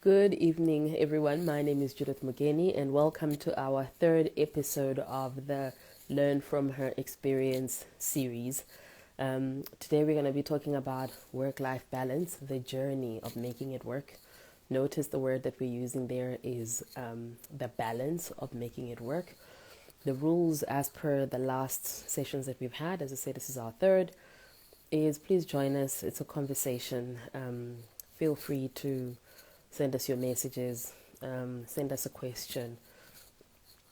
Good evening, everyone. My name is Judith Mugeni, and welcome to our third episode of the Learn from Her Experience series. Today, we're going to be talking about work-life balance, the journey of making it work. Notice the word that we're using there is the balance of making it work. The rules, as per the last sessions that we've had, as I said, this is our third, is please join us. It's a conversation. Feel free to send us your messages, send us a question.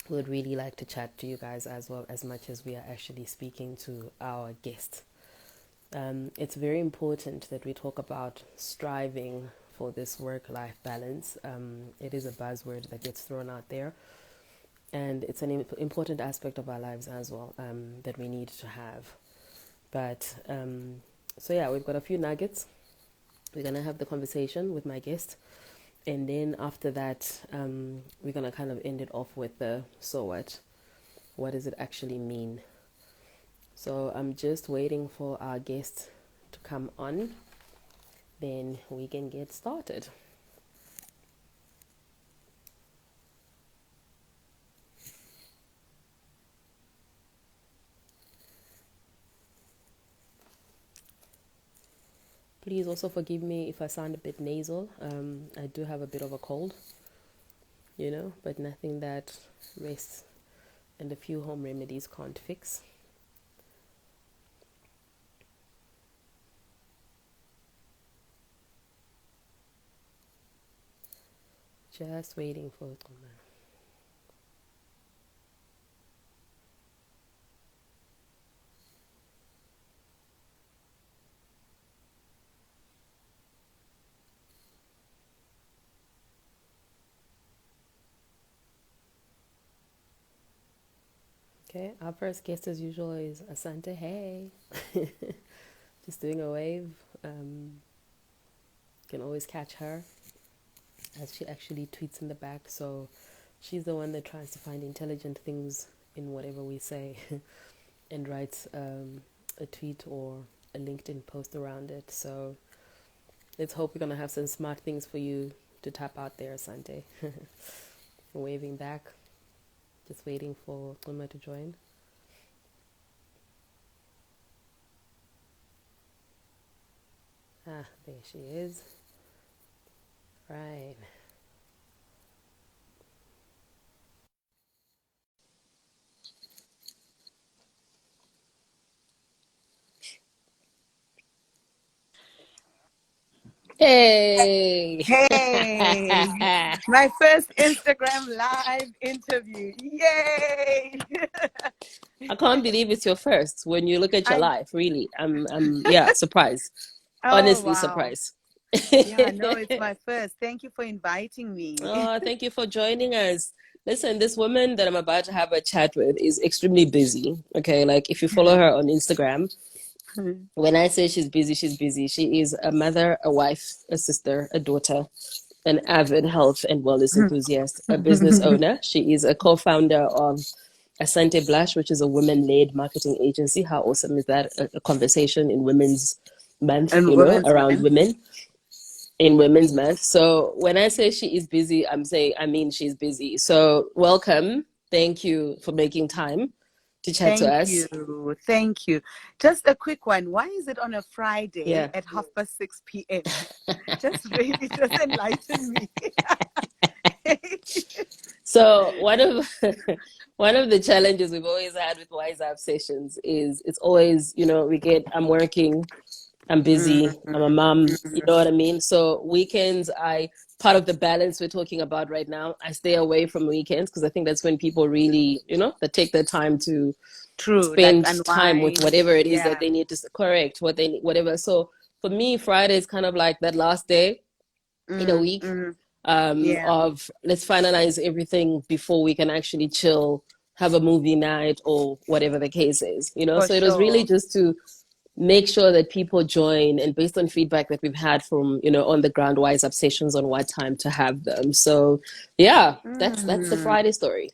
We would really like to chat to you guys as well, as much as we are actually speaking to our guests. It's very important that we talk about striving for this work-life balance. It is a buzzword that gets thrown out there, and it's an important aspect of our lives as well, that we need to have. But we've got a few nuggets. We're going to have the conversation with my guest. And then after that, we're going to kind of end it off with the so what? What does it actually mean? So I'm just waiting for our guest to come on. Then we can get started. Please also forgive me if I sound a bit nasal. I do have a bit of a cold, but nothing that rest and a few home remedies can't fix. Just waiting for Cuma. Okay, our first guest as usual is Asante. Hey, just doing a wave. Can always catch her as she actually tweets in the back. So she's the one that tries to find intelligent things in whatever we say and writes a tweet or a LinkedIn post around it. So let's hope we're gonna have some smart things for you to tap out there, Asante. Waving back. Just waiting for Cuma to join. Ah, there she is. Right. Hey. Hey, my first Instagram live interview. Yay! I can't believe it's your first when you look at your I life, really. I'm surprised. Oh Honestly wow. surprised. Yeah, no, it's my first. Thank you for inviting me. Oh, thank you for joining us. Listen, this woman that I'm about to have a chat with is extremely busy. Okay, like if you follow her on Instagram, when I say she's busy, she's busy. She is a mother, a wife, a sister, a daughter, an avid health and wellness enthusiast, a business owner. She is a co-founder of Asante Blush, which is a women-led marketing agency. How awesome is that? A conversation in Women's Month, And Women's around Month. women in Women's Month. So when I say she is busy, I mean she's busy. So welcome. Thank you for making time to chat to Thank us. you. Thank you. Just a quick one. Why is it on a Friday Yeah. at 6:30 p.m.? Just really just enlighten me. So one of the challenges we've always had with YzeUp sessions is it's always, I'm working, I'm busy, I'm a mom, you know what I mean? So weekends, part of the balance we're talking about right now, I stay away from weekends because I think that's when people really, that take their time to True, like spend time with unwind. whatever it is that Yeah. they need to correct, what they need, whatever. So for me, Friday is kind of like that last day in a week, Yeah. of let's finalize everything before we can actually chill, have a movie night or whatever the case is. For So it was really sure. just to make sure that people join, and based on feedback that we've had from on the ground YzeUp sessions on what time to have them. So yeah, that's the Mm. Friday story.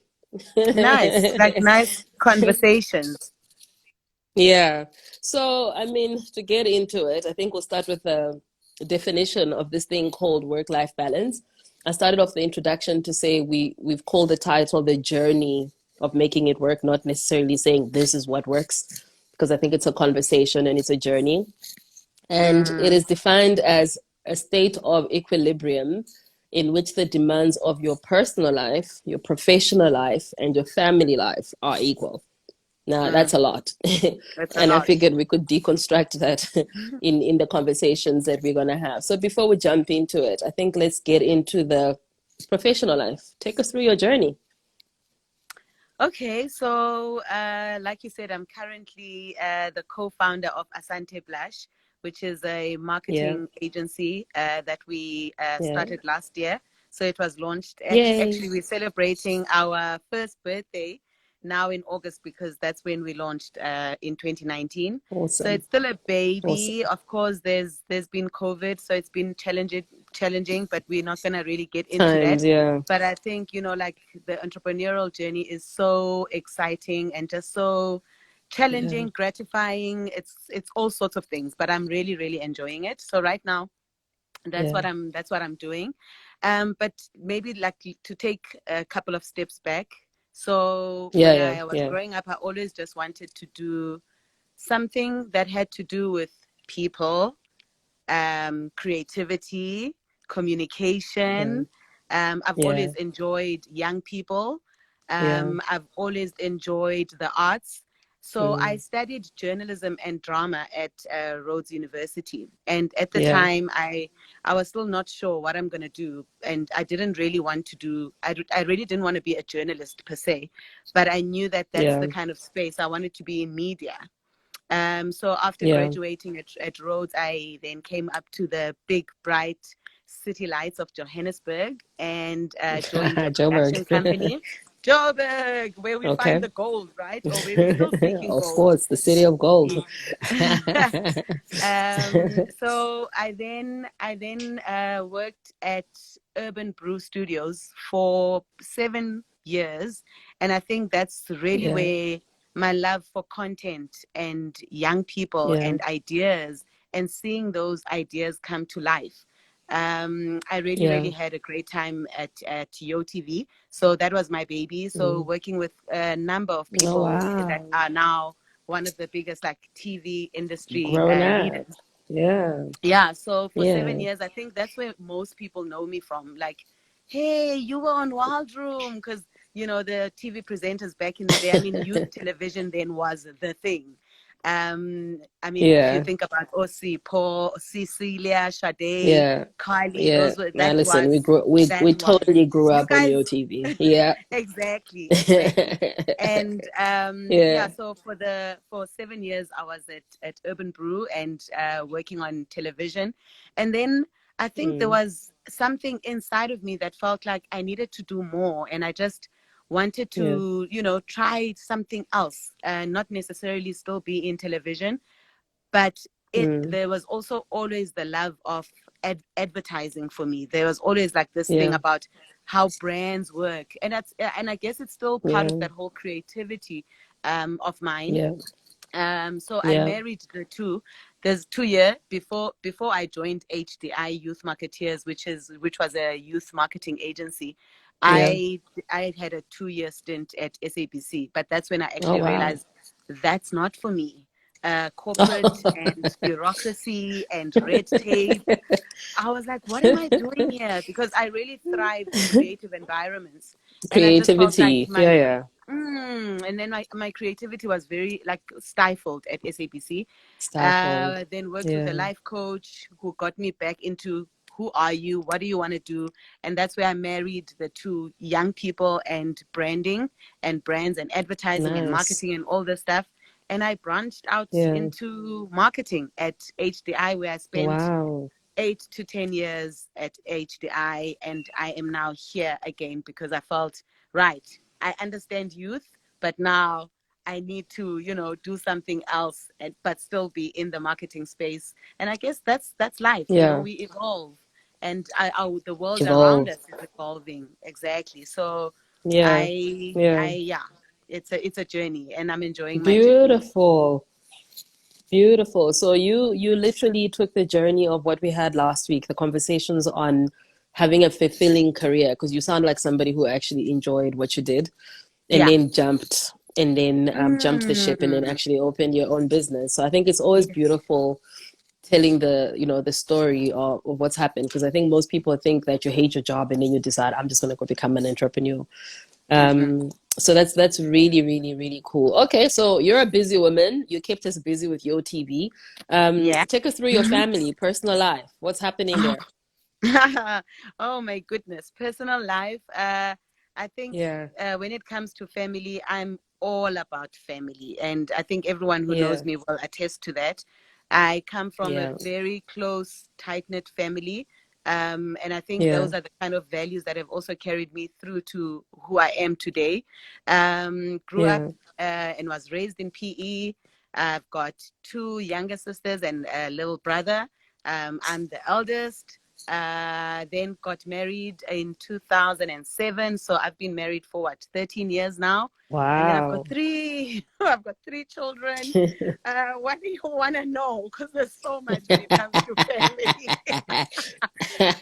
Nice, like nice conversations. Yeah. So, I mean, to get into it, I think we'll start with the definition of this thing called work-life balance. I started off the introduction to say we've called the title The Journey of Making It Work, not necessarily saying this is what works, because I think it's a conversation and it's a journey. And it Mm, is defined as a state of equilibrium in which the demands of your personal life, your professional life, and your family life are equal. Now, that's mm, a lot. that's a And I lot. figured we could deconstruct that in the conversations that we're going to have. So before we jump into it, I think let's get into the professional life. Take us through your journey. Okay, so like you said, I'm currently the co-founder of Asante Blush, which is a Yeah. marketing agency that we Yeah. started last year. So it was launched. Yay. Actually, we're celebrating our first birthday now in August because that's when we launched in 2019. So Awesome. it's still a baby. Awesome. Of course, there's been COVID, so it's been challenging, but we're not gonna really get into that. Times, yeah. But I think, like the entrepreneurial journey is so exciting and just so Yeah. challenging, gratifying. It's all sorts of things, but I'm really, really enjoying it. So right now, Yeah. that's what I'm doing. But maybe like to take a couple of steps back. So Yeah. when Yeah. I was Yeah. growing up, I always just wanted to do something that had to do with people, creativity, Yeah. communication. I've Yeah. always enjoyed young people. Yeah. I've always enjoyed the arts. So I Mm. studied journalism and drama at Rhodes University. And at the Yeah. time, I was still not sure what I'm going to do. And I didn't really want to I really didn't want to be a journalist per se. But I knew that that's Yeah. the kind of space I wanted to be in media. So after Yeah. graduating at Rhodes, I then came up to the big, bright city lights of Johannesburg and joined a Joburg. production company. Joburg, where we find Okay. the gold, right? Or where we're still seeking Of gold. course, the city of gold. Yeah. So I then worked at Urban Brew Studios for 7 years, and I think that's really Yeah. where my love for content and young people Yeah. and ideas and seeing those ideas come to life. I really, Yeah. really had a great time at YoTV. So that was my baby. So Mm. working with a number of Oh, people that wow. are now one of the biggest like TV industry Grown leaders. up. Yeah. Yeah, so for Yeah. 7 years, I think that's where most people know me from. Like, hey, you were on Wild Room, because the TV presenters back in the day. I mean, youth television then was the thing. I mean, if you Yeah. think about Ossie, Paul, Cecilia, Sade, Yeah. Kylie, Yeah. those were Now listen, we that was totally grew you up on guys. your TV. Yeah. Exactly. And yeah, Yeah. so for 7 years I was at Urban Brew and working on television. And then I think there Mm. was something inside of me that felt like I needed to do more, and I just wanted Yeah. to, try something else, not necessarily still be in television, but Mm. there was also always the love of advertising for me. There was always like this thing Yeah. about how brands work, and I guess it's still part of Yeah. that whole creativity of mine. Yeah. So I Yeah. married the two. There's 2 year before I joined HDI Youth Marketeers, which was a youth marketing agency. Yeah. I had a 2 year stint at SABC, but that's when I Oh, actually wow. realized that's not for me. Corporate and bureaucracy and red tape. I was like, what am I doing here? Because I really thrive in creative environments. And I just felt like Creativity. Yeah. Yeah. and then my creativity was very like stifled at SABC. Stifled. Then worked with a Yeah. life coach who got me back into who are you? What do you want to do? And that's where I married the two, young people and branding and brands and advertising and Nice. marketing and all this stuff. And I branched out Yeah. into marketing at HDI, where I spent Wow. 8 to 10 years at HDI, and I am now here again because I felt right. I understand youth, but now I need to, do something else, but still be in the marketing space. And I guess that's life. Yeah. We evolve, and the world around Evolve. us is evolving. Exactly. So Yeah. Yeah. yeah, it's a journey, and I'm enjoying my journey. Beautiful. Beautiful. So you literally took the journey of what we had last week, the conversations on having a fulfilling career, because you sound like somebody who actually enjoyed what you did and Yeah. then jumped the ship and then Mm. actually opened your own business. So I think it's always Yes. beautiful telling the story of what's happened, because I think most people think that you hate your job and then you decide, I'm just going to go become an entrepreneur. Mm-hmm. So that's really, really, really cool. Okay, so you're a busy woman. You kept us busy with your TV. Yeah. Take us through your family, personal life. What's happening there? Oh my goodness. Personal life. I think Yeah, when it comes to family, I'm all about family. And I think everyone who yeah, knows me will attest to that. I come from a yeah, very close, tight-knit family. And I think yeah. those are the kind of values that have also carried me through to who I am today. Grew up Yeah. and was raised in PE. I've got two younger sisters and a little brother. I'm the eldest. Then got married in 2007. So I've been married for what, 13 years now. And then I've got Wow. three, I've got three children. What do you want to know? Because there's so much when it comes to family.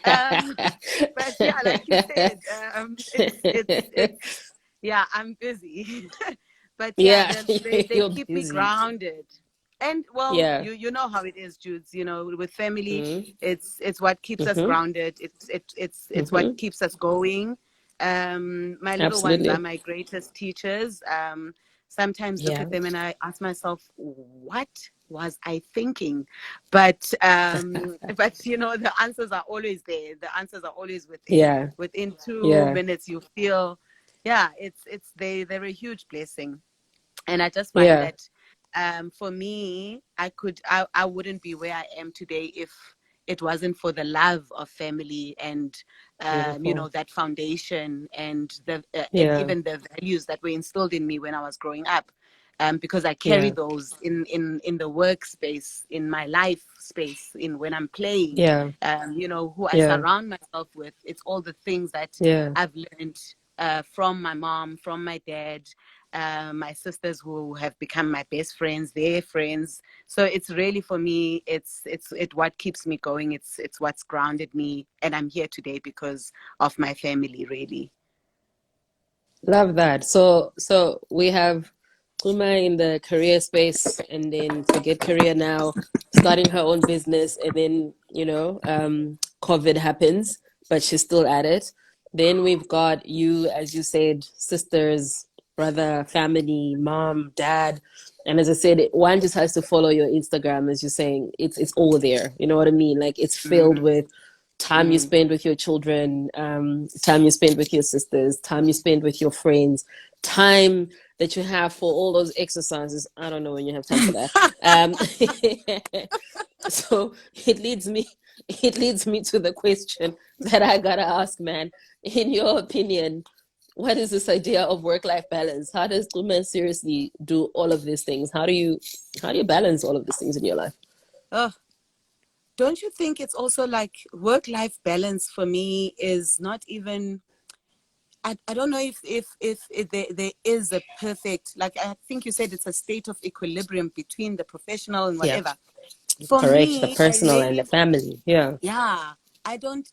um, but yeah, like you said, yeah, I'm busy. But yeah, Yeah, they you're keep me busy. grounded. And well, Yeah. you know how it is, Judes. You know, with family, Mm-hmm. it's what keeps us Mm-hmm. grounded. It's what Mm-hmm. keeps us going. My little ones are Absolutely. my greatest teachers. Sometimes look Yeah. at them and I ask myself, what was I thinking? But you know, the answers are always there. The answers are always Yeah. within two Yeah. minutes. You feel, yeah, they're a huge blessing. And I just find Yeah. that for me, I wouldn't be where I am today if it wasn't for the love of family and Beautiful. that foundation and Yeah. even the values that were instilled in me when I was growing up. Because I carry Yeah. those in the workspace, in my life space, in when I'm playing, Yeah. who I Yeah. surround myself with. It's all the things that Yeah. I've learned from my mom, from my dad, my sisters who have become my best friends, their friends. So it's really for me, it's what keeps me going. It's what's grounded me, and I'm here today because of my family, really. Love that. So we have Uma in the career space, and then forget career now, starting her own business, and then COVID happens, but she's still at it. Then we've got you, as you said, sisters, brother, family, mom, dad, and as I said, one just has to follow your Instagram, as you're saying. It's all there. You know what I mean? Like it's filled Mm, with time you mm. spend with your children, time you spend with your sisters, time you spend with your friends, time that you have for all those exercises. I don't know when you have time for that. Um, so it leads me to the question that I gotta ask, man. In your opinion, what is this idea of work-life balance? How does women seriously do all of these things? How do you balance all of these things in your life? Oh, don't you think it's also like work-life balance for me is not even I don't know if there is a perfect, like I think you said it's a state of equilibrium between the professional and Yeah, whatever. For correct. The me, I personal and the really, family. Yeah, yeah, I don't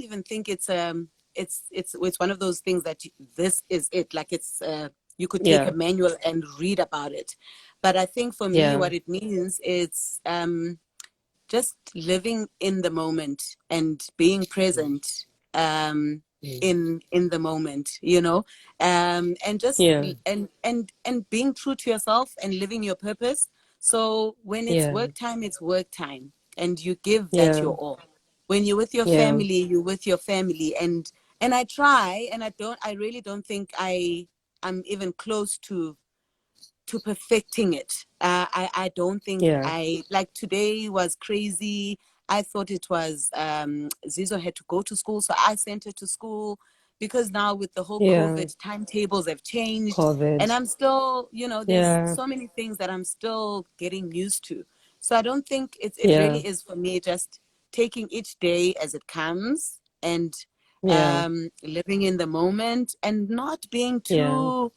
even think it's one of those things that this is it. Like you could take a yeah, manual and read about it. But I think for me, yeah. what it means is just living in the moment and being present um, Mm. in the moment, and just Yeah, and being true to yourself and living your purpose. So when it's yeah, work time, it's work time, and you give that yeah, your all. When you're with your yeah, family, you're with your family, and I try, and I really don't think I'm even close to perfecting it. I don't think yeah, I like today was crazy. I thought it was Zizo had to go to school, so I sent her to school because now with the whole yeah. COVID timetables have changed, and COVID. I'm still, there's Yeah, so many things that I'm still getting used to. So I don't think it yeah, really is for me just taking each day as it comes and yeah, living in the moment and not being yeah, too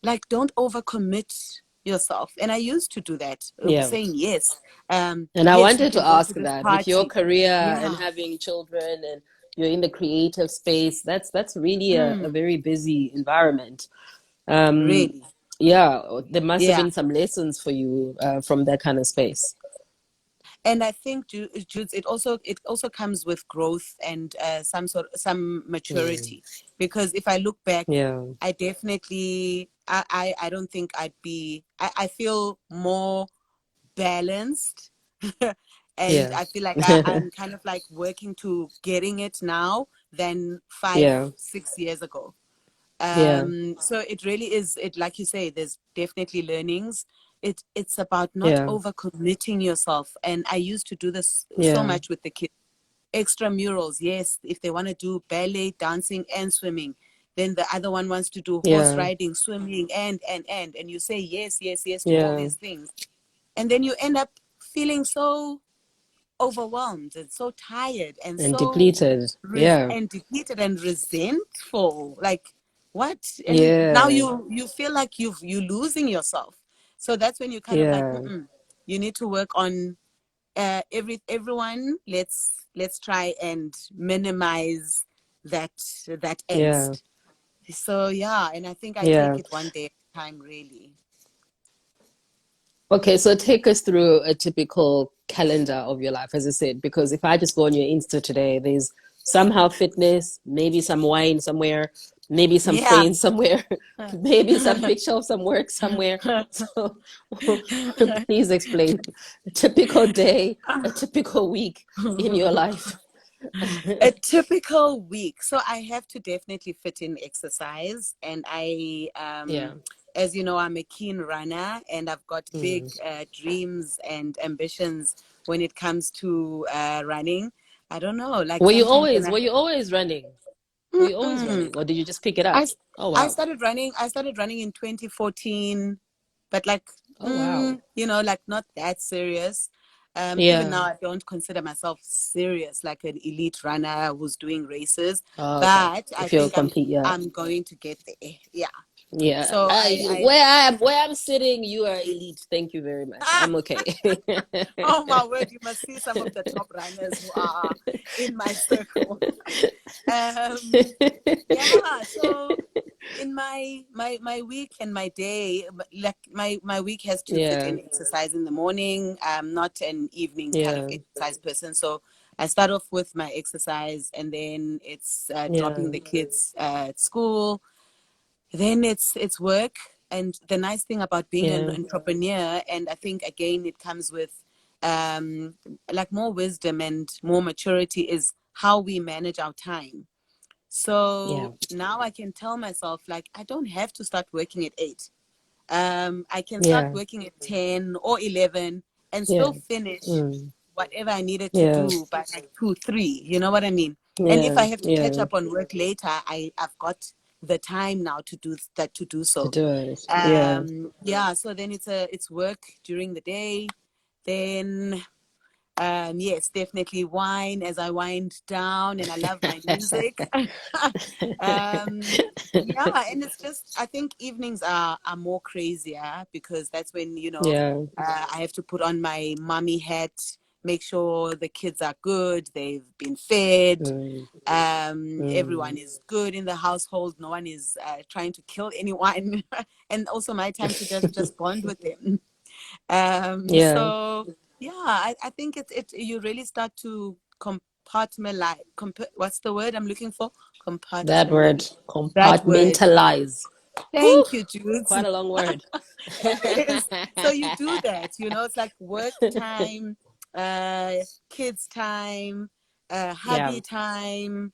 like don't overcommit yourself. And I used to do that, yeah. saying yes, And I yes, we wanted can to go to ask this that with your party. career and Yeah. having children and you're in the creative space. That's really a Mm, very busy environment. Um, really. yeah, there must have Yeah. been some lessons for you from that kind of space. And I think, Jude, it also comes with growth and some Mm. maturity. Because if I look back, Yeah, I definitely I don't think I feel more balanced. And yeah, I feel like I'm kind of like working to getting it now than five, yeah, 6 years ago. yeah, So it really is, it, like you say, there's definitely learnings. It's about not yeah, overcommitting yourself. And I used to do this so yeah, much with the kids. Extramurals, yes, if they want to do ballet, dancing, and swimming. Then the other one wants to do horse yeah, riding, swimming, and you say yes, yes, yes to all yeah. these things. And then you end up feeling so overwhelmed and so tired and And so depleted. Yeah, and depleted and resentful, like what? And now yeah, you feel like you're losing yourself. So that's when you kind of like, yeah, you need to work on everyone. Let's try and minimize that that yeah, angst. So yeah, and I think I take yeah. it one day at a time, really. Okay, so take us through a typical calendar of your life, as I said, because if I just go on your Insta today, there's somehow fitness, maybe some wine somewhere, maybe some Yeah. friends somewhere, maybe some picture of some work somewhere. So please explain a typical day, a typical week in your life. A typical week. So I have to definitely fit in exercise, and Yeah. as you know, I'm a keen runner, and I've got big Mm. dreams and ambitions when it comes to running. I don't know, like Were you sometimes when always were you always running? Were you always Mm-mm. running, or did you just pick it up? I Oh I wow. started running. I started running in 2014, but like, Oh wow. like not that serious. Even Yeah. now, I don't consider myself serious, like an elite runner who's doing races. Oh, okay. But I If you're think complete, yeah. I'm going to get there. Yeah. Yeah, So where I'm sitting, you are elite. Thank you very much. ah, I'm okay. oh my word, you must see some of the top runners who are in my circle. Um, yeah. So in my week and my day, like my week has to fit Yeah, in exercise in the morning. I'm not an evening kind of yeah, exercise person, so I start off with my exercise, and then it's dropping yeah, the kids at school. Then it's work. And the nice thing about being an yeah, entrepreneur, and I think again it comes with like more wisdom and more maturity, is how we manage our time. yeah, So now I can tell myself, like, I don't have to start working at 8. I can start yeah, working at 10 or 11 and yeah, still finish mm, whatever I needed to yeah, do by like 2, 3. You know what I mean? And if yeah, I have to catch yeah. up on work later, I've got the time now to do that, to do To so. do it. Yeah, Yeah. So then it's work during the day. Then yes, definitely wine as I wind down, and I love my music. Yeah, and it's just, I think evenings are more crazier, because that's when, yeah, I have to put on my mommy hat, make sure the kids are good, they've been fed, mm, everyone mm. is good in the household, no one is trying to kill anyone, and also my time to just bond with them. Yeah, So yeah, I think you really start to compartmentalize. What's the word I'm looking for? that word, Compartment. That word. compartmentalize. Whew, Thank you, Jude. quite a long word. It is. So you do that, it's like work time, uh, kids time, Yeah, hubby time,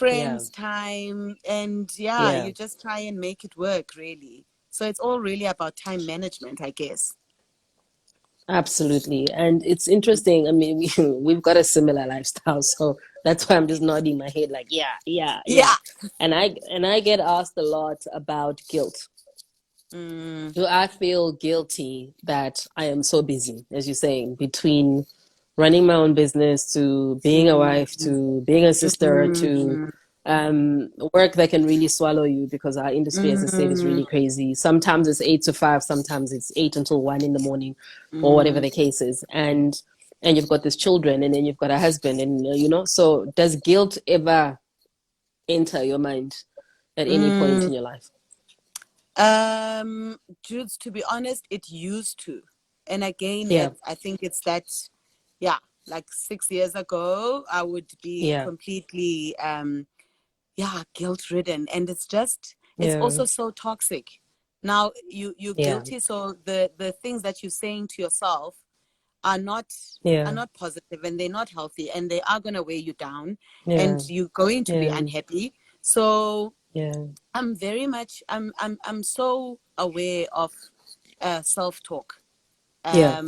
yeah, friends time, and yeah, yeah. you just try and make it work, really. So it's all really about time management, I guess. Absolutely. And it's interesting. I mean, we've got a similar lifestyle, so that's why I'm just nodding my head like, yeah, yeah, yeah. Yeah. And I get asked a lot about guilt. Mm, Do I feel guilty that I am so busy, as you're saying, between running my own business to being a wife mm, to being a sister to mm, work that can really swallow you because our industry, as I said, is mm, really crazy. Sometimes it's 8 to 5, sometimes it's 8 until 1 in the morning, or whatever mm, the case is. And and you've got these children, and then you've got a husband, and so does guilt ever enter your mind at any point in your life? Jude, to be honest, it used to. And again, Yeah, I think it's that, yeah, like 6 years ago, I would be yeah, completely, yeah, guilt ridden. And it's yeah, also so toxic. Now you're yeah, guilty. So the things that you're saying to yourself are not are yeah, not positive, and they're not healthy, and they are going to weigh you down, yeah, and you're going to be yeah, unhappy. So yeah, I'm very much I'm so aware of self-talk. yeah,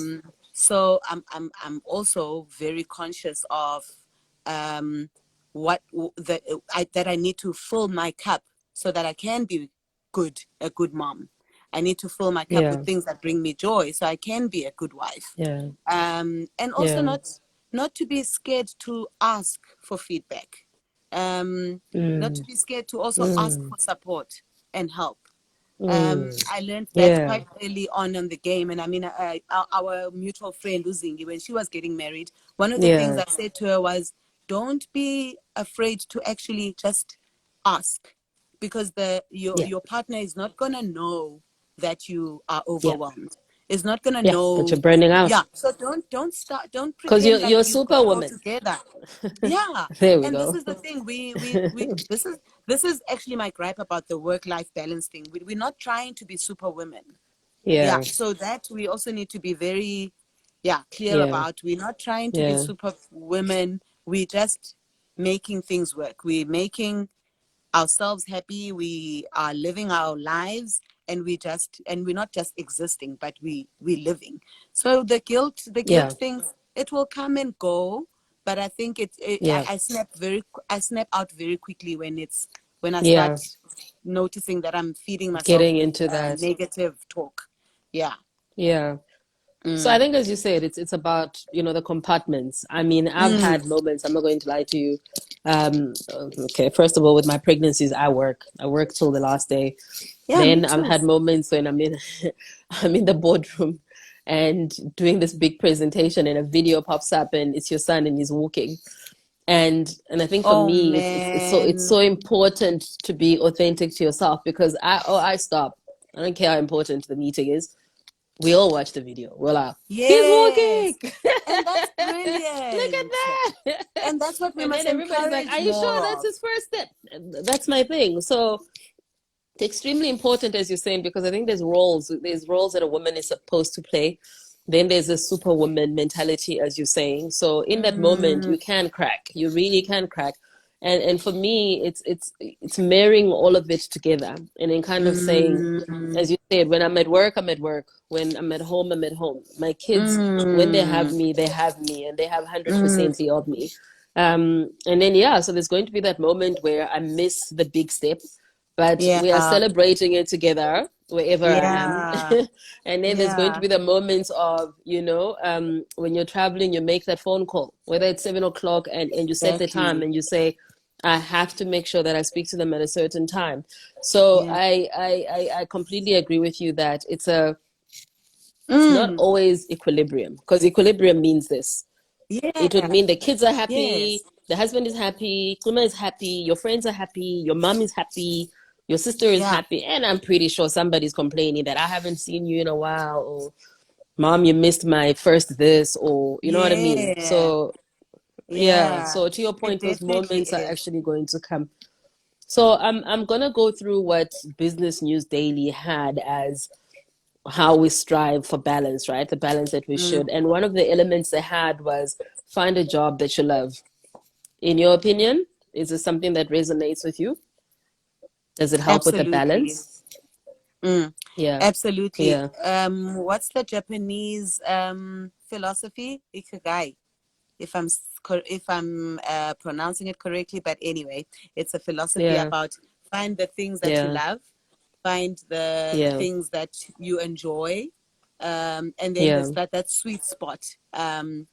So I'm also very conscious of um that I need to fill my cup so that I can be a good mom. I need to fill my cup with yeah, things that bring me joy so I can be a good wife. yeah, And also yeah. not to be scared to ask for feedback. Not to Mm, be scared to also ask mm, for support and help. mm. I learned that Yeah, quite early on the game. And I mean, our mutual friend, Uzingi, when she was getting married, one of the things yeah, I said to her was, don't be afraid to actually just ask, because yeah, your partner is not going to know that you are yeah, overwhelmed. Is not going to yeah. That know. you're burning Yeah. out So don't because pretend like you're a you've got it all superwoman. together. Yeah. There we And this go. is the thing. We this is actually my gripe about the work-life balance thing. We're not trying to be super women. Yeah. Yeah, So that we also need to be very, yeah, clear yeah, about. We're not trying to be yeah, super women. We're just making things work. We're making ourselves happy. We are living our lives, and we're not just existing, but we're living. So the guilt yeah, thing, it will come and go. But I think yeah, I snap out very quickly when I yeah. start noticing that I'm feeding myself Getting with into that. negative talk. Yeah. Yeah. So I Mm. think, as you said, it's about, the compartments. I mean, I've Mm. had moments, I'm not going to lie to you. Okay, first of all, with my pregnancies, I work till the last day. Yeah, me Then I've too. had moments when I'm in I'm in the boardroom and doing this big presentation, and a video pops up and it's your son and he's walking. And I think for Oh me, it's so man. important to be authentic to yourself, because I stop. I don't care how important the meeting is. We all watch the video. We're like, he's walking. Yes. And that's Look at brilliant. that. And that's what we And must then everybody's like, are encourage you sure more that's of. his first step? That's my thing. So it's extremely important, as you're saying, because I think there's roles that a woman is supposed to play. Then there's a superwoman mentality, as you're saying. So in that moment, Mm, you can crack. You really can crack. And for me, it's marrying all of it together, and then kind of saying, mm, as you said, when I'm at work, I'm at work. When I'm at home, I'm at home. My kids, when mm, they have me, and they have mm. 100% of me. And then, yeah, so there's going to be that moment where I miss the big step, but we are Yeah. celebrating it together wherever I am. Yeah. And then there's going to Yeah. be the moments of, when you're traveling, you make that phone call, whether it's 7 o'clock, and you set the time Exactly. and you say, I have to make sure that I speak to them at a certain time. So Yeah. I completely agree with you that it's not Mm. always equilibrium, because equilibrium means this. It would Yeah. mean the kids are happy, Yes. the husband is happy, Cuma is happy, your friends are happy, your mom is happy, your sister is Yeah. happy, and I'm pretty sure somebody's complaining that I haven't seen you in a while, or mom, you missed my first this, or you know what I mean. Yeah. So yeah, Yeah. so to your It point, those definitely moments are is. actually going to come. So I'm gonna go through what Business News Daily had as how we strive for balance, right? The balance that we Mm. should. And one of the elements they had was find a job that you love. In your opinion, is this something that resonates with you? Does it help with the Absolutely. balance? Mm. Yeah. Absolutely. Yeah. What's the Japanese philosophy? Ikigai. If I'm pronouncing it correctly, but anyway, it's a philosophy Yeah. about find the things that you Yeah. love, find the Yeah. things that you enjoy, and then Yeah. there's that sweet spot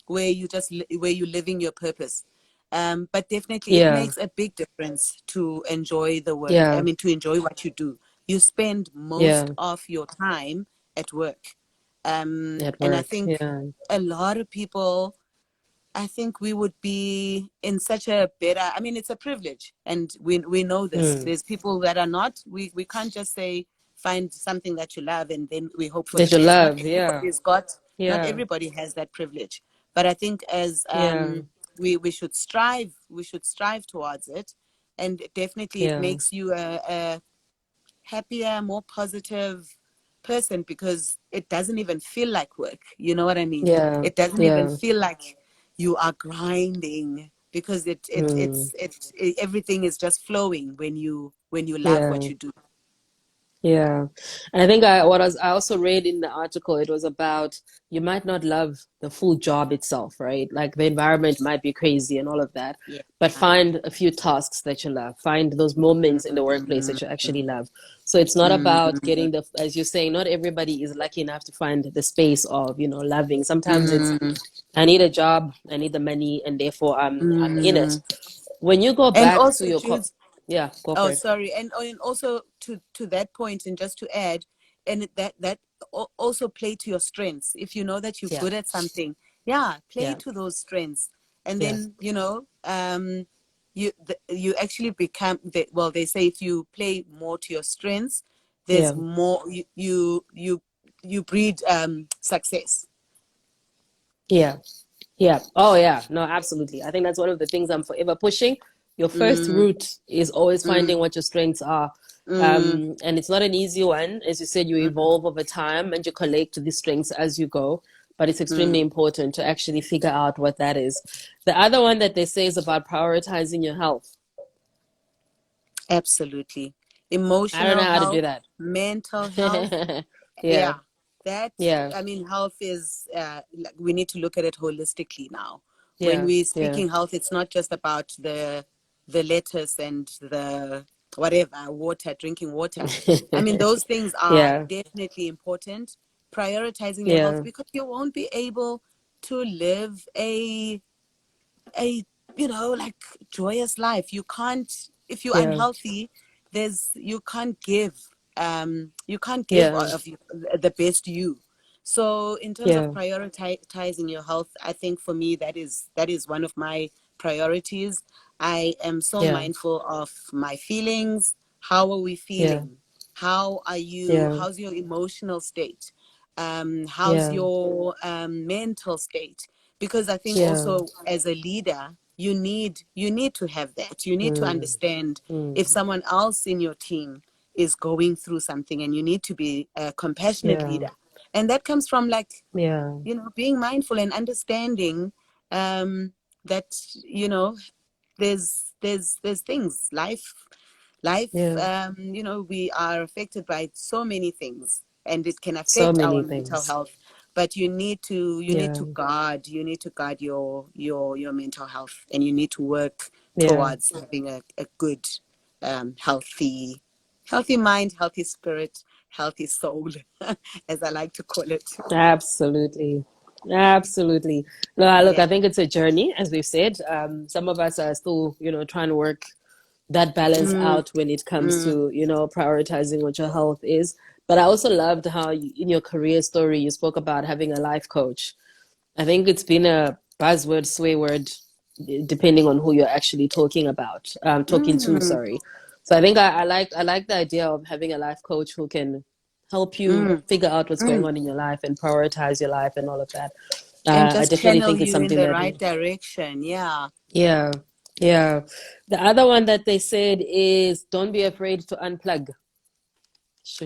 where where you're living your purpose. But definitely, it Yeah. makes a big difference to enjoy the work. I Yeah. mean, to enjoy what you do. You spend Yeah. most of your time at work, At and I work. think Yeah. a lot of people I think we would be in such a better, I mean, it's a privilege, and we know this. Mm. There's people that are not. We can't just say find something that you love and then we hope for the That you best. Not love, yeah, everybody's got, not yeah, everybody has that privilege. But I think as yeah, we should strive towards it, and definitely it yeah, makes you a happier, more positive person, because it doesn't even feel like work. You know what I mean? yeah, It doesn't even yeah. feel like you are grinding, because Mm. everything is just flowing when you love what Yeah. you do. Yeah. And I think I also read in the article, it was about you might not love the full job itself, right? Like the environment might be crazy and all of that, Yeah. but find a few tasks that you love. Find those moments in the workplace Mm, that you actually love. So it's not about mm, getting as you're saying, not everybody is lucky enough to find the space of, loving. Sometimes it's mm, I need a job, I need the money, and therefore I'm in it. mm. When you go And back to also, your Jude, yeah, go oh, for it. sorry, and also to that point, and just to add, and that also play to your strengths. If you know that you're Yeah, good at something, yeah, play yeah, to those strengths, and yeah, then you actually become well. They say if you play more to your strengths, there's yeah. more you breed success. Yeah. Yeah. Oh, yeah. No, absolutely. I think that's one of the things I'm forever pushing. Your first Mm, route is always mm, finding what your strengths are. mm, And it's not an easy one. As you said, you mm, evolve over time and you collect the strengths as you go. But it's extremely mm. important to actually figure out what that is. The other one that they say is about prioritizing your health. Absolutely. I don't know Emotional how to do health, that. mental health. Yeah. Yeah, that, Yeah. I mean, health is, like, we need to look at it holistically now. When Yeah. we're Yeah. speaking health, it's not just about the lettuce and the whatever, water, drinking water. I mean, those things are Yeah. definitely important. Prioritizing your health, Yeah. because you won't be able to live a like joyous life. You can't, if you're Yeah. unhealthy, you can't give, Yeah. of the best you. So in terms of Yeah. prioritizing your health, I think for me that is one of my priorities. I am so Yeah. mindful of my feelings. How are we Yeah. feeling? Yeah. How's your emotional state? How's Yeah. your mental state? Because I think Yeah. also as a leader, you need to have that. You need to Mm, understand if mm, someone else in your team is going through something, and you need to be a compassionate yeah. leader. And that comes from, like, Yeah. being mindful and understanding that there's things, life Yeah. we are affected by so many things, and it can So affect our many mental things. health. But Yeah. you need to guard your mental health, and you need to work Yeah. towards having a good, healthy mind, healthy spirit, healthy soul, as I like to call it. Absolutely. Absolutely. No, look, Yeah. I think it's a journey, as we've said. Some of us are still, trying to work that balance Mm, out when it comes mm, to, prioritizing what your health is. But I also loved how in your career story, you spoke about having a life coach. I think it's been a buzzword, swear word, depending on who you're actually talking to, mm, sorry. So I think I like the idea of having a life coach who can help you mm, figure out what's going mm. on in your life and prioritize your life and all of that. And I just definitely channel think it's you in something the that right direction. Yeah. yeah, yeah. The other one that they said is don't be afraid to unplug.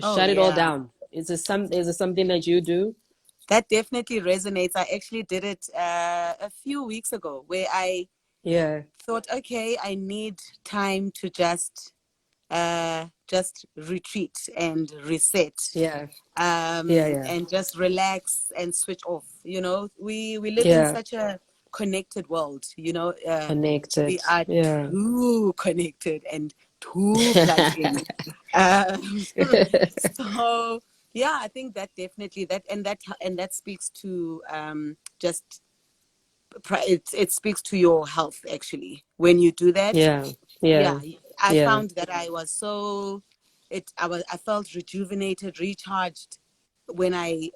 Oh, Shut it all yeah. down. Is it something that you do? That definitely resonates. I actually did it a few weeks ago, where I Yeah, thought, okay, I need time to just retreat and reset, yeah, yeah, yeah, and just relax and switch off. We live in yeah. such a connected world. We Connected. are Yeah. too connected and too plugged in. Um, so yeah, I think that definitely that speaks to just it speaks to your health, actually, when you do that. Yeah, yeah, Yeah, I yeah, found that I felt rejuvenated, recharged when I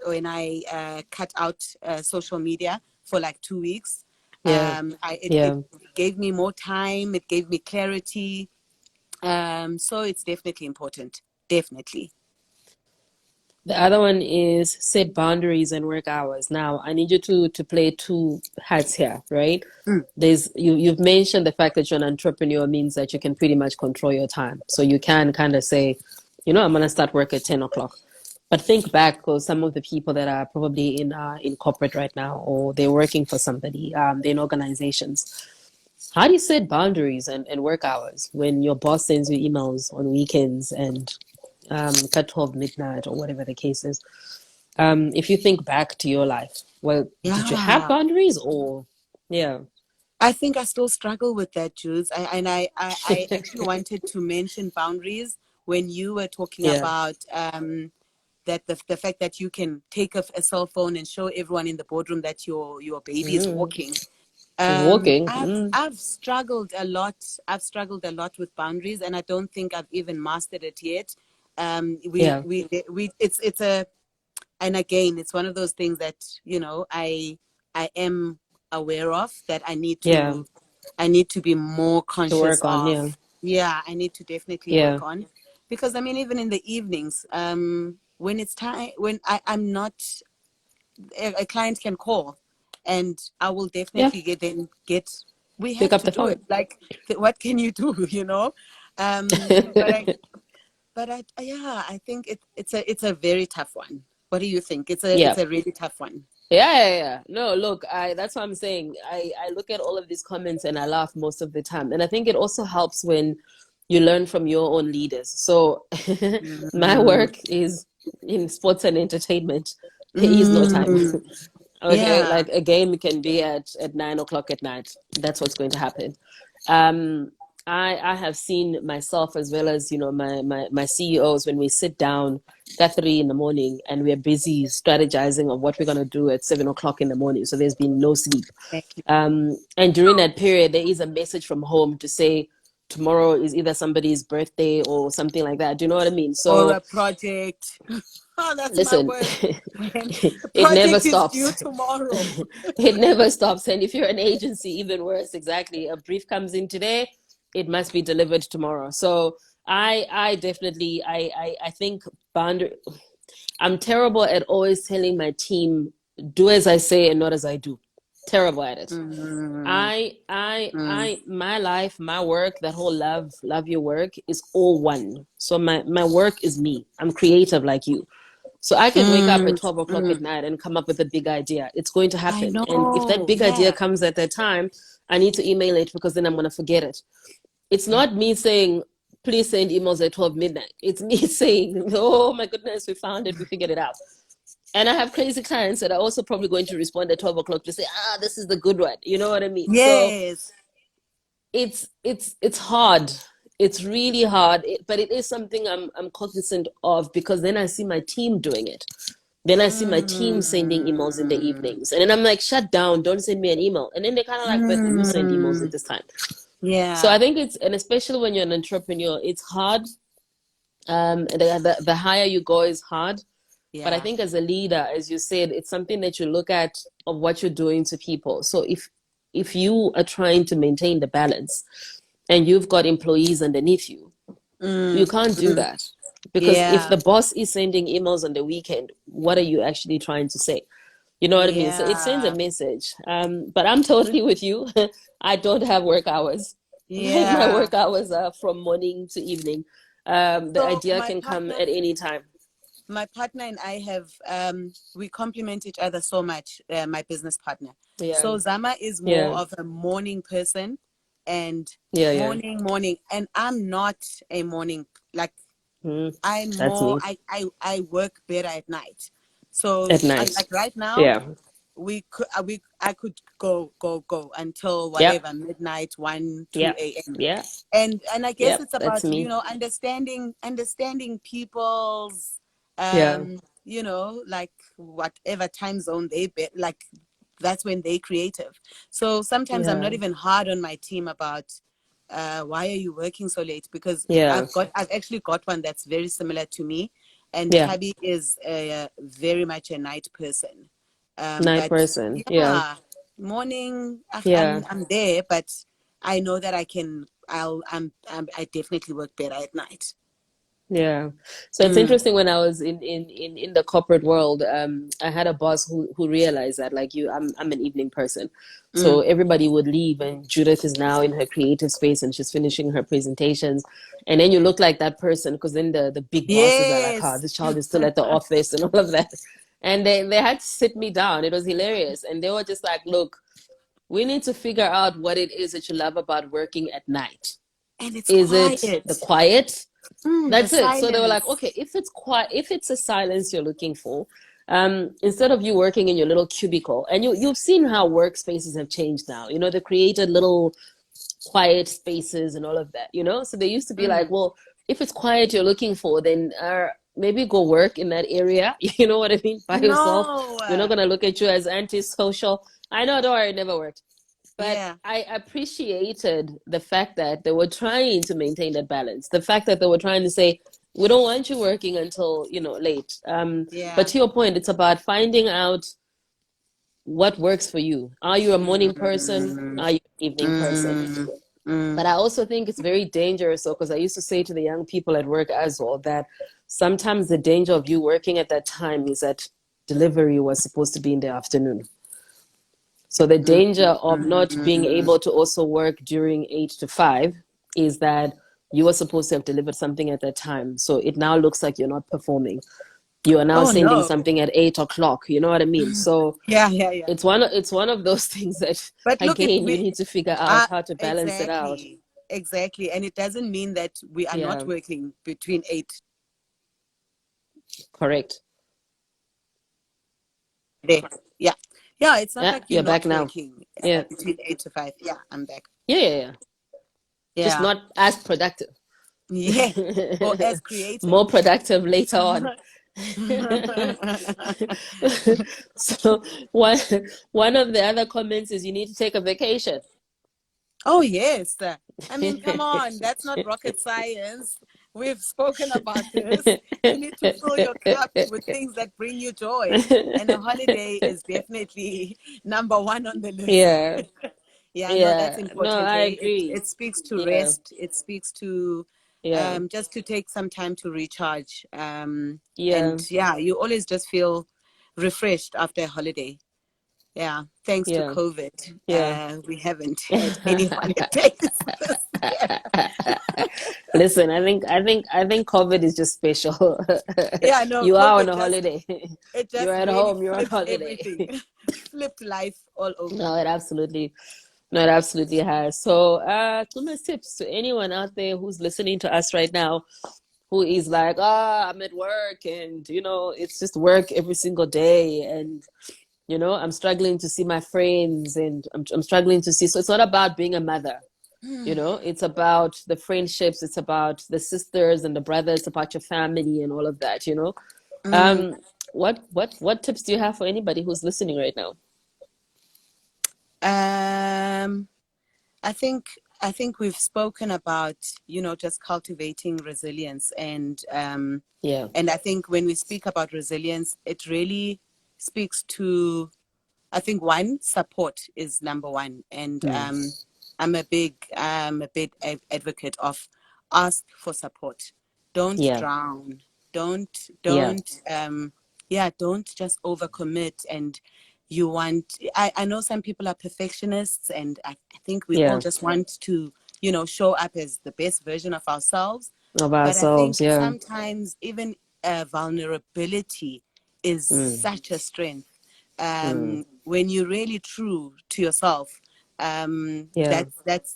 cut out social media for like 2 weeks. Yeah. It Yeah. gave me more time. It gave me clarity. So it's definitely important. Definitely. The other one is set boundaries and work hours. Now, I need you to play two hats here, right? Mm. You've mentioned the fact that you're an entrepreneur means that you can pretty much control your time. So you can kind of say, I'm gonna start work at 10 o'clock. But think back, because some of the people that are probably in corporate right now, or they're working for somebody, they're in organizations. How do you set boundaries and work hours when your boss sends you emails on weekends and at 12 midnight or whatever the case is? If you think back to your life, well, did you have Yeah. boundaries or, yeah, I think I still struggle with that, Jules. I actually wanted to mention boundaries when you were talking yeah, about that the fact that you can take a cell phone and show everyone in the boardroom that your baby is mm, walking. is walking? I've struggled a lot. I've struggled a lot with boundaries, and I don't think I've even mastered it yet. Yeah, It's a, and again, it's one of those things that I am aware of, that yeah, I need to be more to conscious work on, of. yeah, Yeah, I need to definitely yeah, work on, because I mean, even in the evenings, when it's time, when I'm not, a client can call, and I will yeah, definitely get. We pick have up to the do phone. it. Like, what can you do? But yeah, I think it's a very tough one. What do you think? Yeah. It's a really tough one. Yeah. No, look, that's what I'm saying. I look at all of these comments and I laugh most of the time. And I think it also helps when you learn from your own leaders. So my Mm, work is in sports and entertainment. There is no time. mm, Okay, yeah. like a game can be at 9 o'clock at night. That's what's going to happen. Um, I have seen myself as well as my CEOs when we sit down at 3 in the morning and we're busy strategizing of what we're gonna do at 7 o'clock in the morning. So there's been no sleep. Thank you. And during that period, there is a message from home to say tomorrow is either somebody's birthday or something like that. Do you know what I mean? Or So a project. Oh, that's my listen, worst. When the it never project is due stops. tomorrow. It never stops. And if you're an agency, even worse, exactly. A brief comes in today, it must be delivered tomorrow. So I definitely I think boundary I'm terrible at always telling my team, do as I say and not as I do. Terrible at it. Mm, mm, My life, my work, that whole love your work is all one. So my work is me. I'm creative like you. So I can wake up at mm, 12 o'clock at mm. night and come up with a big idea. It's going to I happen. And if that know. big idea Yeah. comes at that time, I need to email it because then I'm going to forget it. It's Yeah. not me saying, please send emails at 12 midnight. It's me saying, oh my goodness, we found it, we figured it out. And I have crazy clients that are also probably going to respond at 12 o'clock to say, this is the good one. You know what I mean? So Yes. it's hard. It's really hard, but it is something I'm cognizant of because then I see my team doing it. Then I see my team sending emails in the Mm, evenings, and then I'm like, "Shut down! Don't send me an email." And then they're kind of like, "But you send emails at mm. this time." So I Yeah. think and especially when you're an entrepreneur, it's hard. The higher you go is hard, but I Yeah. think as a leader, as you said, it's something that you look at of what you're doing to people. So if you are trying to maintain the balance and you've got employees underneath you, you Mm, can't do mm. that. Because if Yeah. the boss is sending emails on the weekend, what are you actually trying to say? You know what I mean? So it sends a Yeah. message. But I'm totally with you. I don't have work hours. Like my Yeah. work hours are from morning to evening. The So idea can come at any time. my partner and I have we complement each other so much. My business partner. Yeah, So Zama is more yeah, of a morning person, and yeah. morning, and I'm not a morning, like, Mm, I'm that's more, me I work better at night. So at night. like right now, Yeah, I could go until yeah, whatever, midnight, 1 2 yeah, a.m. yeah, And I yeah. guess it's That's about, me. understanding people's, Yeah, like whatever time zone they be, like, that's when they creative. So sometimes I'm yeah, not even hard on my team about, why are you working so late? Because yeah, I've actually got one that's very similar to me, and yeah. Tabby is very much a night person. Night But person. Yeah, yeah, morning. Yeah. I'm there, but I know that I definitely work better at night. Yeah. So it's Mm. interesting when I was in the corporate world, I had a boss who realized that like I'm an evening person. So Mm. everybody would leave and Judith is now in her creative space and she's finishing her presentations. And then you look like that person because then the big bosses are like, oh, Yes. this child is still at the office and all of that. And they had to sit me down. It was hilarious. And they were just like, look, we need to figure out what it is that you love about working at night. And it's Is it the quiet. quiet? The That's it. So they were like, silence. okay, if it's quiet, if it's a silence you're looking for, instead of you working in your little cubicle, and you've seen how workspaces have changed now. You know, they created little quiet spaces and all of that. You know, so they used to be like, Mm. well, if it's quiet you're looking for, then maybe go work in that area. You know what I mean? By yourself. No. We're not gonna look at you as antisocial. I know, don't worry, it never worked. But Yeah. I appreciated the fact that they were trying to maintain that balance. The fact that they were trying to say, we don't want you working until, late. But Yeah. to your point, it's about finding out what works for you. Are you a morning person? Mm. Are you an evening person? Mm. Mm. But I also think it's very dangerous, so because I used to say to the young people at work as well that sometimes the danger of you working at that time is that delivery was supposed to be in the afternoon. So the Mm. danger of not being Mm. able to also work during 8 to 5 is that you were supposed to have delivered something at that time. So it now looks like you're not performing. You are now Oh sending no. something at 8 o'clock. You know what I mean? So Yeah, yeah, yeah. it's one of those things that But look, again you need to figure out how to balance it out. exactly, exactly, and it doesn't mean that we are not Yeah, working between 8 correct. days. Yeah, yeah. It's not Yeah, like you're you're back not now. working Yeah, between 8 to 5. Yeah, I'm back. yeah, yeah, yeah. Just Yeah, not as productive. yeah. Or as creative. More productive later on. So one of the other comments is you need to take a vacation. Oh, yes. I mean, come on, that's not rocket science. We've spoken about this. You need to fill your cup with things that bring you joy. And a holiday is definitely number one on the list. Yeah, Yeah, no, that's yeah. No, important. I Hey, agree. it speaks to Yeah, rest. It speaks to yeah, just to take some time to recharge. And yeah, yeah, you always just feel refreshed after a holiday. Yeah, thanks to yeah, COVID, yeah. we haven't had any holidays this year. Listen, I think COVID is just special. Yeah, no, You are on COVID a just holiday. it You're just at really home, you're on flipped holiday. everything, flipped life all over. No, it absolutely No, it absolutely has. So, Cuma, tips to anyone out there who's listening to us right now, who is like, I'm at work and, it's just work every single day. And, I'm struggling to see my friends and I'm struggling to see. So it's not about being a mother, it's about the friendships. It's about the sisters and the brothers, it's about your family and all of that. Mm. Um, what tips do you have for anybody who's listening right now? Um, I think I think we've spoken about, just cultivating resilience, Yeah. and I think when we speak about resilience, it really speaks to, I think, one, support is number one, and Mm. I'm a big advocate of ask for support. Don't Yeah. drown. Don't Yeah. don't yeah, don't just overcommit and you want. I know some people are perfectionists, and I think we all Yeah. just want to, show up as the best version of ourselves. Of But I ourselves. think Yeah. sometimes even vulnerability is Mm. such a strength. Mm. When you're really true to yourself, Yeah.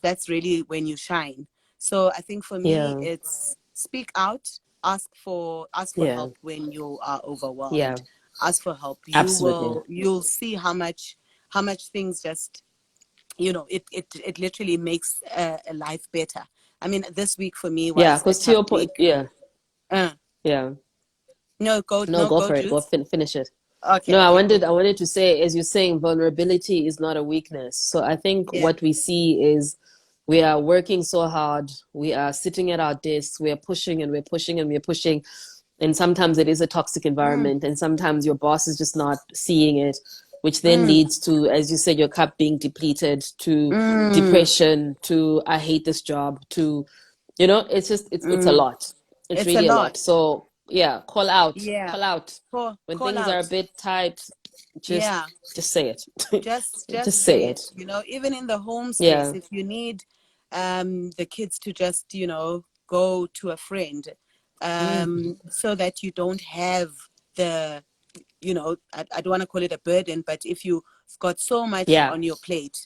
that's really when you shine. So I think for me, Yeah. it's speak out, ask for Yeah. help when you are Yeah. overwhelmed. Ask for help. Absolutely. You'll see how much things just, it literally makes a life better. I mean, this week for me Yeah. was a Because to tough your point, week. yeah. Uh, Yeah. no, go, No, no, go go, for it. Go Jude. finish it. Okay, No, I okay, wanted cool. I wanted to say, as you're saying, vulnerability is not a weakness. So I think Yeah. what we see is we are working so hard. We are sitting at our desks. We are pushing and we're pushing and we're pushing. And sometimes it is a toxic Mm, environment. And sometimes your boss is just not seeing it. which then Mm, leads to, as you said, your cup being depleted, to mm, depression, to I hate this job, to, it's just, it's a mm. lot. It's It's a really a lot. lot. So yeah, Yeah. call out when Call things are a out. bit tight. Just, Yeah. just say it. Just Just say say it. it. Even in the home space, Yeah. if you need the kids to just, go to a friend, Mm. so that you don't have the, I don't want to call it a burden, but if you've got so much Yeah. on your plate,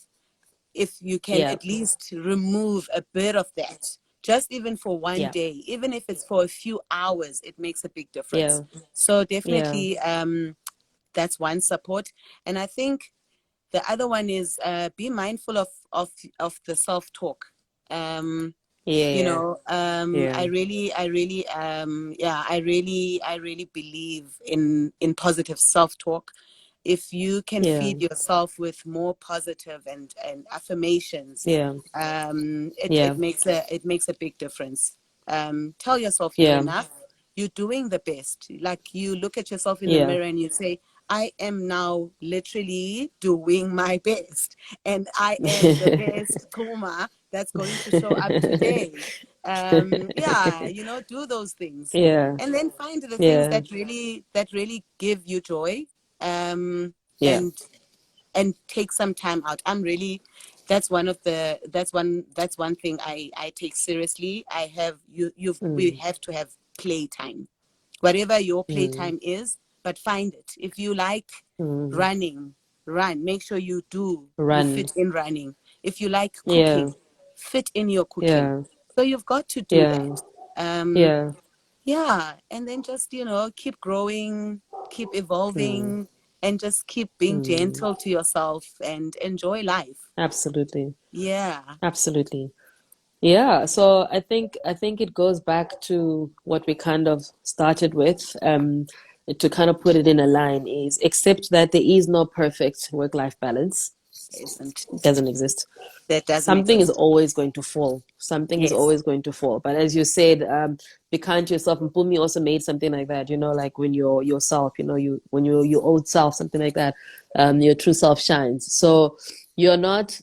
if you can Yeah. at least remove a bit of that, just even for one Yeah. day, even if it's for a few hours, it makes a big difference. Yeah. So Yeah. definitely, that's one support. And I think the other one is, be mindful of the self-talk. Yeah. Yeah. I really believe in positive self-talk. If you can Yeah. feed yourself with more positive and affirmations, Yeah. it Yeah. makes a big difference. Tell yourself you're Yeah. enough. You're doing the best. Like, you look at yourself in the Yeah. mirror and you say, I am now literally doing my best, and I am the best Kuma that's going to show up today. Yeah, do those things, Yeah. and then find the things Yeah. that really give you joy, Yeah. and take some time out. That's one thing I take seriously. I have we Mm. have to have playtime, whatever your Mm. playtime is, but find it. If you like Mm. running, run. Make sure you Run. fit in running. If you like Yeah. cooking, fit in your cooking. Yeah. So you've got to do Yeah. that. Um, Yeah. yeah, and then just, keep growing, keep Mm. evolving, and just keep being Mm. gentle to yourself and enjoy life. Absolutely. Yeah. Absolutely. Yeah, so I think it goes back to what we kind of started with, to kind of put it in a line is accept that there is no perfect work-life balance. Isn't. It doesn't exist. That doesn't Something is exist. always going to fall. Something is Yes. always going to fall. But as you said, be kind to yourself. And Pumi also made something like that, like when you're yourself, when you're your old self, something like that, your true self shines. So you're not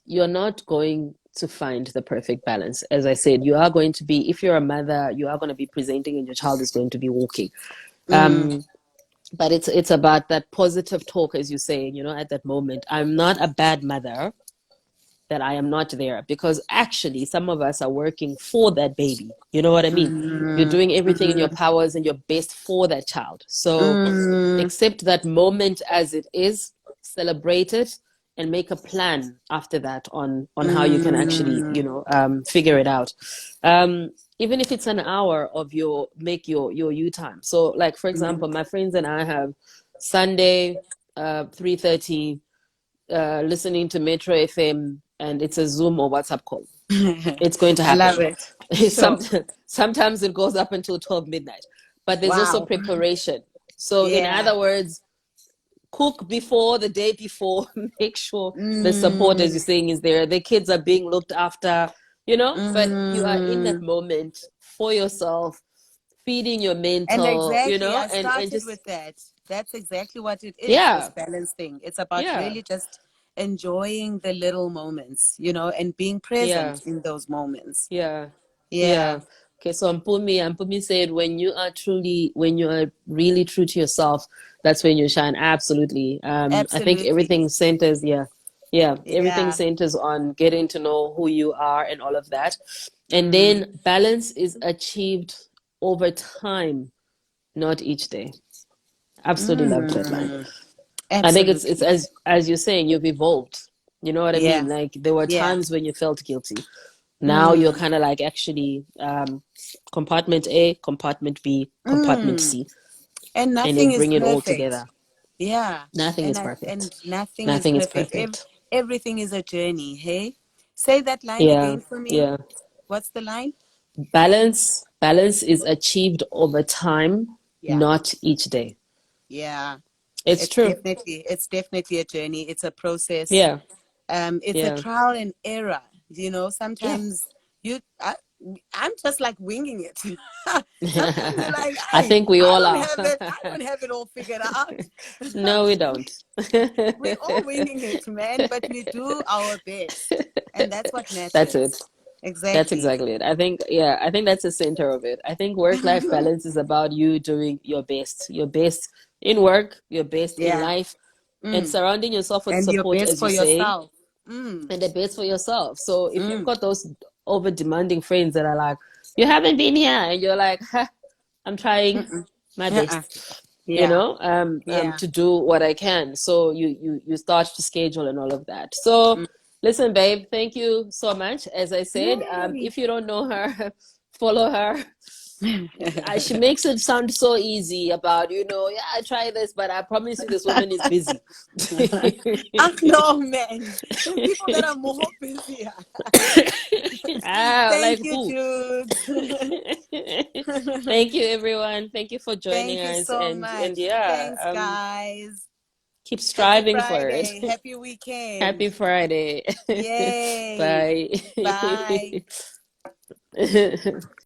going to find the perfect balance. As I said, you are going to be, if you're a mother, you are going to be presenting and your child is going to be walking. Mm, But it's about that positive talk, as you say, at that moment. I'm not a bad mother that I am not there, because actually some of us are working for that baby. You know what I mean? You're mm, doing everything in your mm, powers and your best for that child. So mm, accept that moment as it is, celebrate it, and make a plan after that on how you can actually, mm, figure it out. Even if it's an hour of your you time. So like, for example, my friends and I have Sunday, 3:30, listening to Metro FM, and it's a Zoom or WhatsApp call. mm. It's going to I love happen. it. Sure. Sometimes it goes up until 12 midnight, but there's also Wow. preparation. So, in Yeah. other words, cook before the day before, make sure the support, as Mm, you're saying, is there. The kids are being looked after, but you are in that mm. moment for yourself, feeding your And mental, exactly, I and started just, with that. That's exactly what it is, this yeah, balance thing. It's about yeah, really just enjoying the little moments, and being yeah. present in those moments. Yeah, Yeah, yeah. Okay, so Mpumi said, when you are really true to yourself, that's when you shine. Absolutely. I think absolutely. everything centers, yeah, everything Yeah. centers on getting to know who you are and all of that. And Mm, then balance is achieved over time, not each day. Absolutely loved that line. mm, I think it's absolutely. as you're saying, you've evolved. You know what I Yeah, mean? Like, there were yeah. times when you felt guilty. Now you're Mm, kind of like, actually, compartment A, compartment B, compartment mm. C, And and nothing then is bring it all perfect. together. Yeah, Nothing and is perfect. nothing is Nothing is perfect. perfect. Everything is a journey. Hey, say that line Yeah, again for me. yeah. What's the line? Balance is achieved over time, Yeah, not each day. yeah. It's It's true. definitely a journey. It's a process. Yeah, It's a yeah, trial and error. yeah, Sometimes you I'm just like winging it. Sometimes you're like, I hey, think we I all don't are. have it. I don't have it all figured out. No, we don't. We're all winging it, man, but we do our best. And that's what That's it. matters. That's Exactly. exactly it. I think that's the center of it. I think work-life balance is about you doing your best in work, your best in Yeah. life, and Mm. surrounding yourself with And your support, best as you for say, yourself. Mm. and the best for yourself. So if you've Mm. got those over demanding friends that are like, you haven't been here, and you're like, huh, I'm trying Mm-mm. my Uh-uh. best, Yeah. Yeah. to do what I can. So you start to schedule and all of that. So Mm. listen, babe, thank you so much. As I said, Yay. if you don't know her, follow her. She makes it sound so easy about, yeah, I try this, but I promise you, this woman is busy. Ah, no, man. There's people that are more busier. Like Thank you, who? Jude. Thank you, everyone. Thank you for joining Thank you us, so and much. yeah, Thanks, guys. keep Happy striving for it. Friday. Happy weekend. Happy Friday. Yay. Bye. Bye.